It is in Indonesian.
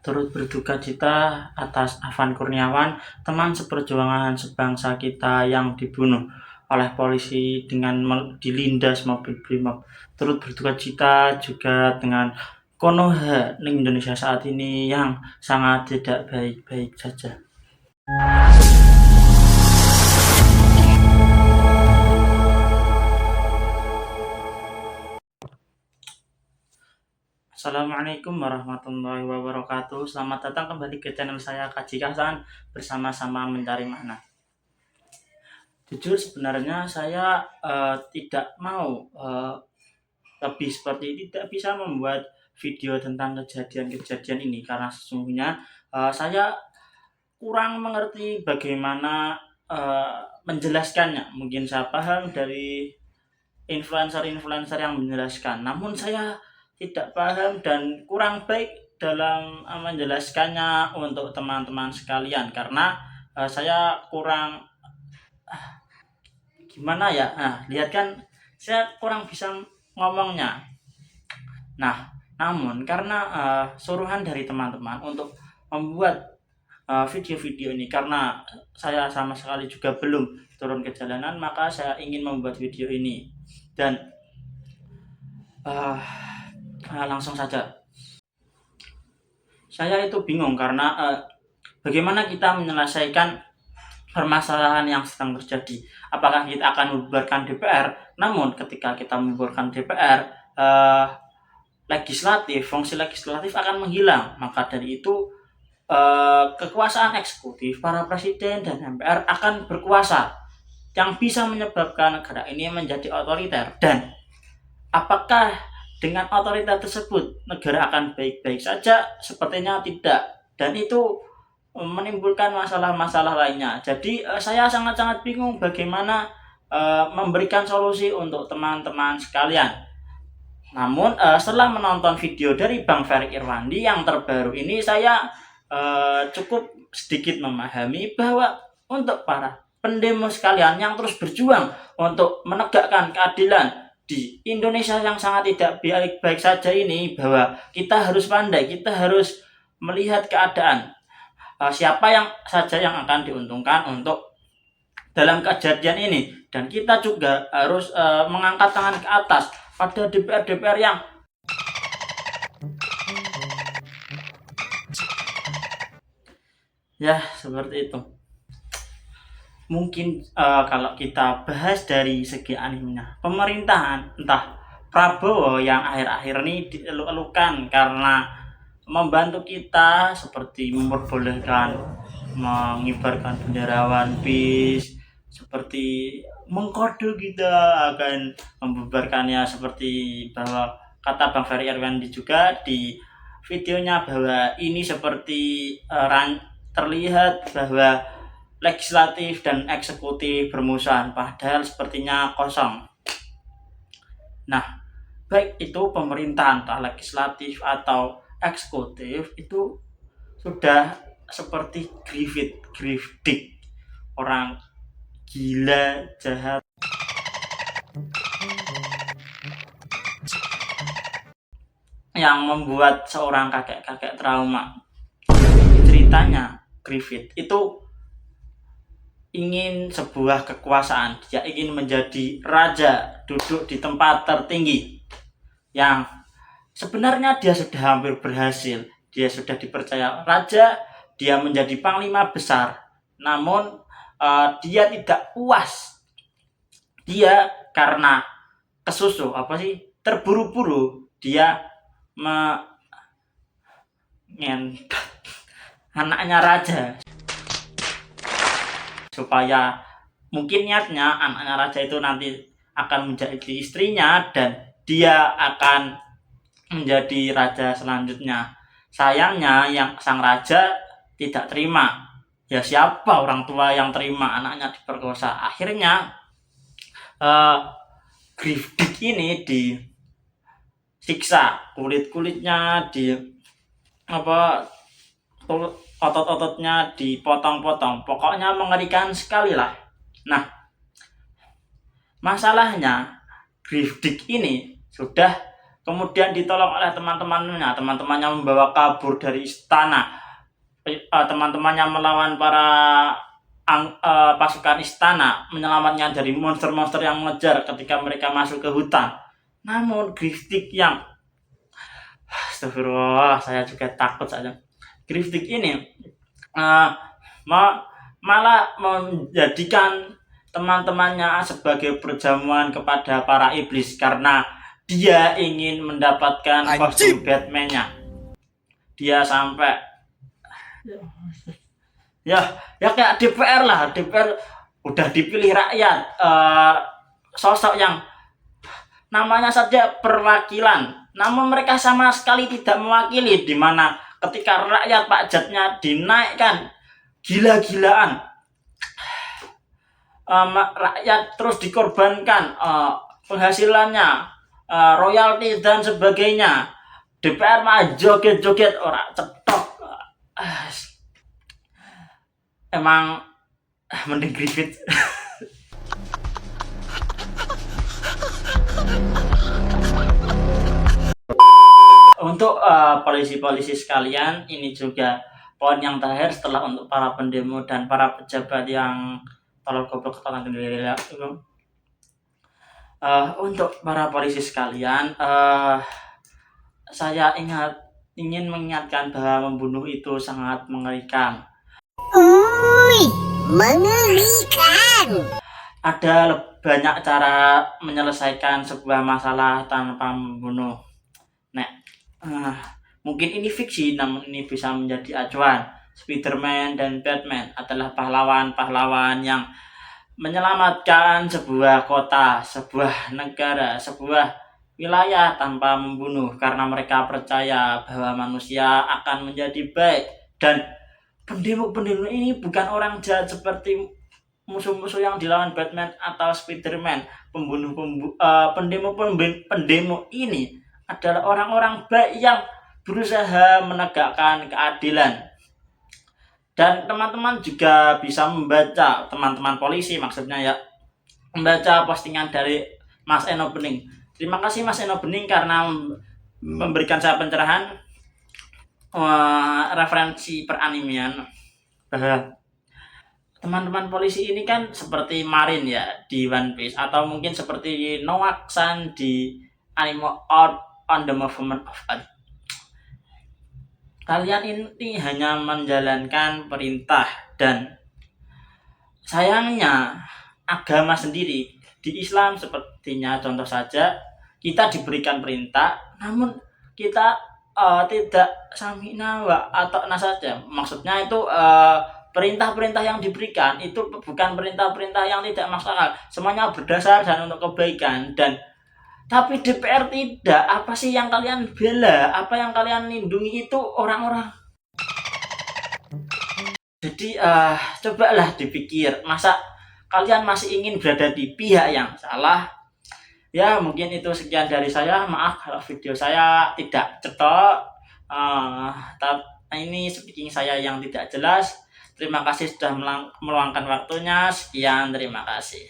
turut berduka cita atas Afan Kurniawan, teman seperjuangan sebangsa kita yang dibunuh oleh polisi dengan dilindas mobil Brimob. Turut berduka cita juga dengan Konoha Indonesia saat ini yang sangat tidak baik-baik saja. Assalamualaikum warahmatullahi wabarakatuh. Selamat datang kembali ke channel saya Kaji Hasan, bersama-sama mencari makna. Jujur sebenarnya saya tidak mau lebih seperti ini, tidak bisa membuat video tentang kejadian-kejadian ini karena sesungguhnya saya kurang mengerti bagaimana menjelaskannya. Mungkin saya paham dari influencer yang menjelaskan, namun saya tidak paham dan kurang baik dalam menjelaskannya untuk teman-teman sekalian karena saya kurang gimana ya. Lihat kan, saya kurang bisa ngomongnya. Namun karena suruhan dari teman-teman untuk membuat video-video ini, karena saya sama sekali juga belum turun ke jalanan, maka saya ingin membuat video ini. Dan langsung saja, saya itu bingung karena bagaimana kita menyelesaikan permasalahan yang sedang terjadi. Apakah kita akan membubarkan DPR? Namun ketika kita membubarkan DPR, fungsi legislatif akan menghilang. Maka dari itu kekuasaan eksekutif, para presiden dan MPR akan berkuasa, yang bisa menyebabkan negara ini menjadi otoriter. Dan apakah dengan otoriter tersebut negara akan baik-baik saja? Sepertinya tidak, dan itu menimbulkan masalah-masalah lainnya. Jadi saya sangat-sangat bingung bagaimana memberikan solusi untuk teman-teman sekalian. Namun setelah menonton video dari Bang Ferry Irwandi yang terbaru ini, saya cukup sedikit memahami bahwa untuk para pendemo sekalian yang terus berjuang untuk menegakkan keadilan di Indonesia yang sangat tidak baik-baik saja ini, bahwa kita harus pandai, kita harus melihat keadaan, siapa yang saja yang akan diuntungkan untuk dalam kejadian ini, dan kita juga harus mengangkat tangan ke atas pada DPR yang ya seperti itu. Mungkin kalau kita bahas dari segi animenya, pemerintahan entah Prabowo yang akhir-akhir ini dieluk-elukan karena membantu kita seperti memperbolehkan mengibarkan bendera One Piece, seperti mengkode kita akan membubarkannya, seperti bahwa kata Bang Ferry Irwandi juga di videonya bahwa ini seperti terlihat bahwa legislatif dan eksekutif bermusuhan, padahal sepertinya kosong. Baik itu pemerintahan, entah legislatif atau eksekutif, itu sudah seperti grifdik, orang gila, jahat, yang membuat seorang kakek-kakek trauma. Ceritanya Griffith itu ingin sebuah kekuasaan, dia ingin menjadi raja, duduk di tempat tertinggi, yang sebenarnya dia sudah hampir berhasil. Dia sudah dipercaya raja, dia menjadi panglima besar, namun dia tidak puas. Dia karena terburu-buru, dia anaknya raja, supaya mungkin niatnya anaknya raja itu nanti akan menjadi istrinya dan dia akan menjadi raja selanjutnya. Sayangnya yang sang raja tidak terima. Ya siapa orang tua yang terima anaknya diperkosa? Akhirnya Grifdik ini disiksa, kulitnya otot-ototnya dipotong-potong, pokoknya mengerikan sekali lah. Masalahnya Grifdik ini sudah kemudian ditolong oleh teman-temannya membawa kabur dari istana, teman-temannya melawan para pasukan istana, menyelamatkan dari monster-monster yang mengejar ketika mereka masuk ke hutan. Namun Griftik yang astagfirullah, saya juga takut saja. Griftik ini malah menjadikan teman-temannya sebagai perjamuan kepada para iblis karena dia ingin mendapatkan kostum Batman-nya. Dia sampai ya kayak DPR lah, DPR udah dipilih rakyat, sosok yang namanya saja perwakilan, namun mereka sama sekali tidak mewakili, di mana ketika rakyat pajaknya dinaikkan gila-gilaan, rakyat terus dikorbankan penghasilannya, royalti dan sebagainya, DPR mah joget-joget orang cetok. Emang mending Griffith. Untuk polisi-polisi sekalian, ini juga poin yang terakhir setelah untuk para pendemo dan para pejabat yang tolol goblok untuk para polisi sekalian, saya ingin mengingatkan bahwa membunuh itu sangat mengerikan. Mengerikan. Ada banyak cara menyelesaikan sebuah masalah tanpa membunuh. Mungkin ini fiksi, namun ini bisa menjadi acuan. Spider-Man dan Batman adalah pahlawan-pahlawan yang menyelamatkan sebuah kota, sebuah negara, sebuah wilayah tanpa membunuh, karena mereka percaya bahwa manusia akan menjadi baik. Dan pendemo-pendemo ini bukan orang jahat seperti musuh-musuh yang dilawan Batman atau Spider-Man. Pendemo ini adalah orang-orang baik yang berusaha menegakkan keadilan. Dan teman-teman juga bisa membaca, teman-teman polisi maksudnya ya, membaca postingan dari Mas Eno Bening. Terima kasih Mas Eno Bening karena memberikan saya pencerahan referensi peranimian. Teman-teman polisi ini kan seperti Marin ya di One Piece, atau mungkin seperti Noak-san di anime Out on the Movement of Earth. Kalian ini hanya menjalankan perintah, dan sayangnya agama sendiri di Islam sepertinya contoh saja, kita diberikan perintah namun kita tidak samina wa ata'na saja. Maksudnya itu perintah-perintah yang diberikan itu bukan perintah-perintah yang tidak masuk akal, semuanya berdasar dan untuk kebaikan. Dan tapi DPR tidak. Apa sih yang kalian bela? Apa yang kalian lindungi itu orang-orang. Jadi cobalah dipikir, masa kalian masih ingin berada di pihak yang salah? Ya mungkin itu sekian dari saya. Maaf kalau video saya tidak cetok. Ini speaking saya yang tidak jelas. Terima kasih sudah meluangkan waktunya. Sekian, terima kasih.